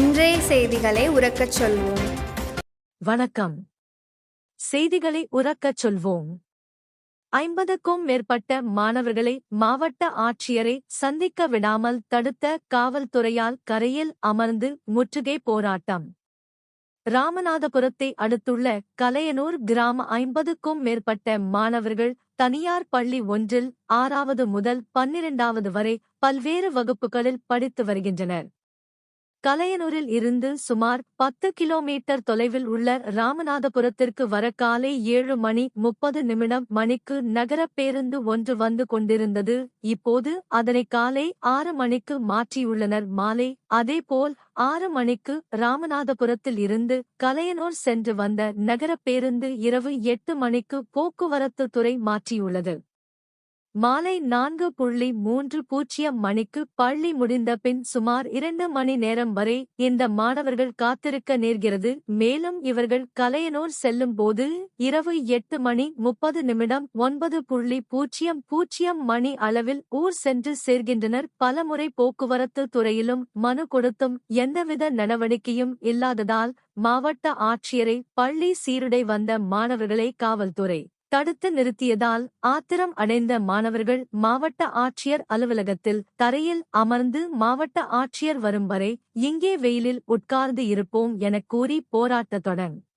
இன்றைய செய்திகளை உரக்கச் சொல்வோம். வணக்கம். செய்திகளை உரக்கச் சொல்வோம். 50க்கும் மேற்பட்ட மாணவர்களை மாவட்ட ஆட்சியரை சந்திக்க விடாமல் தடுத்த காவல்துறையால் கரையில் அமர்ந்து முற்றுகை போராட்டம். ராமநாதபுரத்தை அடுத்துள்ள கலையனூர் கிராம 50க்கும் மேற்பட்ட மாணவர்கள் தனியார் பள்ளி ஒன்றில் 6வது முதல் 12வது வரை பல்வேறு வகுப்புகளில் படித்து வருகின்றனர். கலையனூரில் இருந்து சுமார் 10 கிலோமீட்டர் தொலைவில் உள்ள ராமநாதபுரத்திற்கு வர காலை 7:30 மணிக்கு நகர பேருந்து ஒன்று வந்து கொண்டிருந்தது. இப்போது அதனை காலை 6 மணிக்கு மாற்றியுள்ளனர். மாலை அதேபோல் 6 மணிக்கு ராமநாதபுரத்தில் இருந்து கலையனூர் சென்று வந்த நகர பேருந்து இரவு 8 மணிக்கு போக்குவரத்து துறை மாற்றியுள்ளது. மாலை 4:30 மணிக்கு பள்ளி முடிந்த பின் சுமார் 2 மணி நேரம் வரை இந்த மாணவர்கள் காத்திருக்க நேர்கிறது. மேலும் இவர்கள் கலையனூர் செல்லும் போது இரவு 8:30 9:00 மணி அளவில் ஊர் சென்று சேர்கின்றனர். பலமுறை போக்குவரத்து துறையிலும் மனு கொடுத்தும் எந்தவித நடவடிக்கையும் இல்லாததால் மாவட்ட ஆட்சியரை பள்ளி சீருடை வந்த மாணவர்களை காவல்துறை தடுத்து நிறுத்தியதால் ஆத்திரம் அடைந்த மாணவர்கள் மாவட்ட ஆட்சியர் அலுவலகத்தில் தரையில் அமர்ந்து மாவட்ட ஆட்சியர் வரும் வரை இங்கே வெயிலில் உட்கார்ந்து இருப்போம் எனக் கூறி போராட்டத் தொடங்கினார்.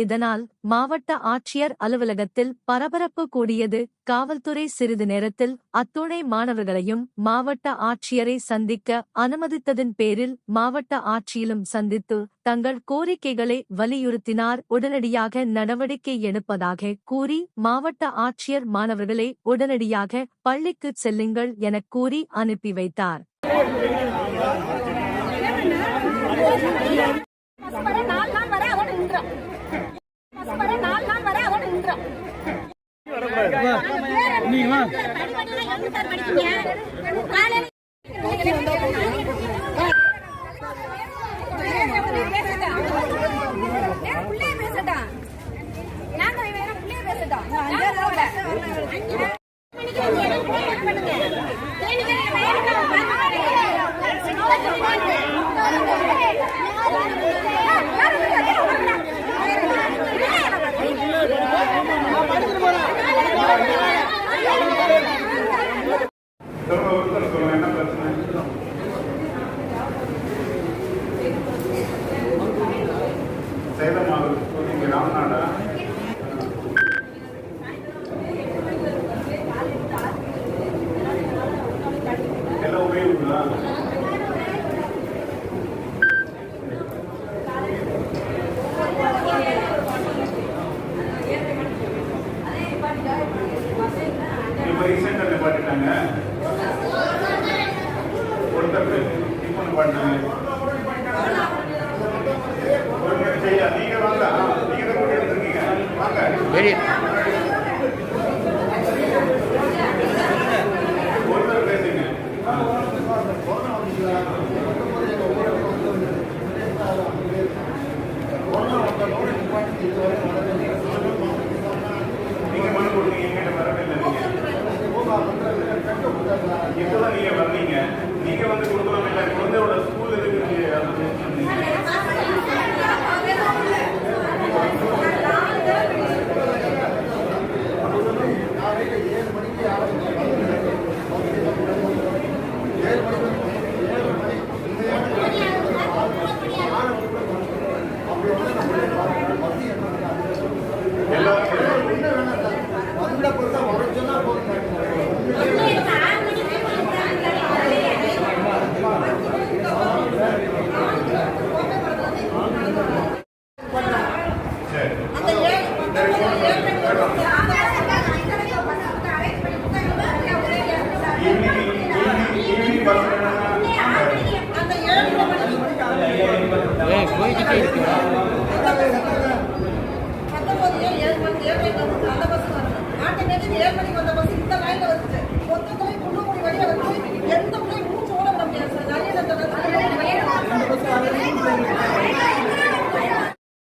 இதனால் மாவட்ட ஆட்சியர் அலுவலகத்தில் பரபரப்பு கூடியது. காவல்துறை சிறிது நேரத்தில் அத்துணை மாணவர்களையும் மாவட்ட ஆட்சியரை சந்திக்க அனுமதித்ததன் பேரில் மாவட்ட ஆட்சியிலும் சந்தித்து தங்கள் கோரிக்கைகளை வலியுறுத்தினார். உடனடியாக நடவடிக்கை எடுப்பதாக கூறி மாவட்ட ஆட்சியர் மாணவர்களை உடனடியாக பள்ளிக்கு செல்லுங்கள் எனக் கூறி அனுப்பி வைத்தார்.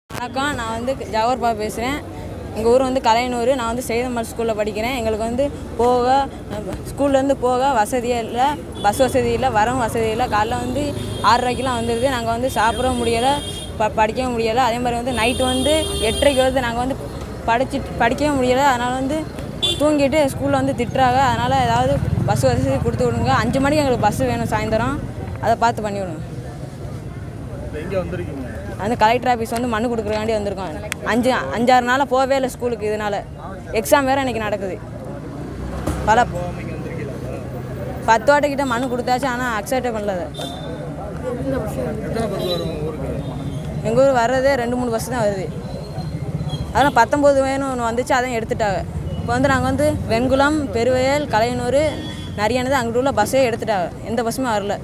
வணக்கம், நான் ஜவஹர் பாபு பேசுகிறேன். எங்கள் ஊர் வந்து கலையனூர். நான் வந்து சேதம்மாள் ஸ்கூலில் படிக்கிறேன். எங்களுக்கு வந்து ஸ்கூல்லேருந்து போக வசதியே இல்லை, பஸ் வசதி இல்லை, வரவும் வசதி இல்லை. காலைல வந்து 6:30க்கெலாம் வந்துடுது. நாங்கள் வந்து சாப்பிடவும் முடியலை, படிக்கவும் முடியலை. அதே மாதிரி வந்து நைட்டு வந்து 8:30க்கு வருது. நாங்கள் வந்து படிக்கவும் முடியலை. அதனால் வந்து தூங்கிட்டு ஸ்கூலில் வந்து திட்டுறாங்க. அதனால் ஏதாவது பஸ் வசதி கொடுத்து விடுங்க. 5 மணிக்கு எங்களுக்கு பஸ்ஸு வேணும் சாயந்தரம், அதை பார்த்து பண்ணி விடுங்க. அந்த கலெக்டர் ஆஃபீஸ் வந்து மனு கொடுக்குறக்காண்டி வந்திருக்கோம். 5-6 நாளாக போகவே இல்லை ஸ்கூலுக்கு. இதனால் எக்ஸாம் வேறு இன்றைக்கி நடக்குது. 10 வாட்டிக்கிட்ட மனு கொடுத்தாச்சு, ஆனால் அக்செப்டே பண்ணல. எங்கள் ஊர் வர்றதே 2-3 பஸ் தான் வருது. அதனால் 19 வேணும் ஒன்று வந்துச்சு, அதையும் எடுத்துட்டாங்க. இப்போ வந்து நாங்கள் வந்து வெண்குளம், பெருவயல், கலையனூர், நரியானது அங்கிட்டு உள்ள பஸ்ஸே எடுத்துட்டாங்க. எந்த பஸ்ஸுமே வரல.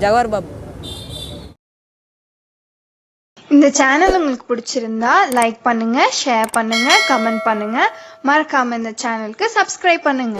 ஜவஹர் பாபு. இந்த சேனல் உங்களுக்கு பிடிச்சிருந்தா லைக் பண்ணுங்க, ஷேர் பண்ணுங்க, கமெண்ட் பண்ணுங்க. மறக்காம இந்த சேனலுக்கு சப்ஸ்கிரைப் பண்ணுங்க.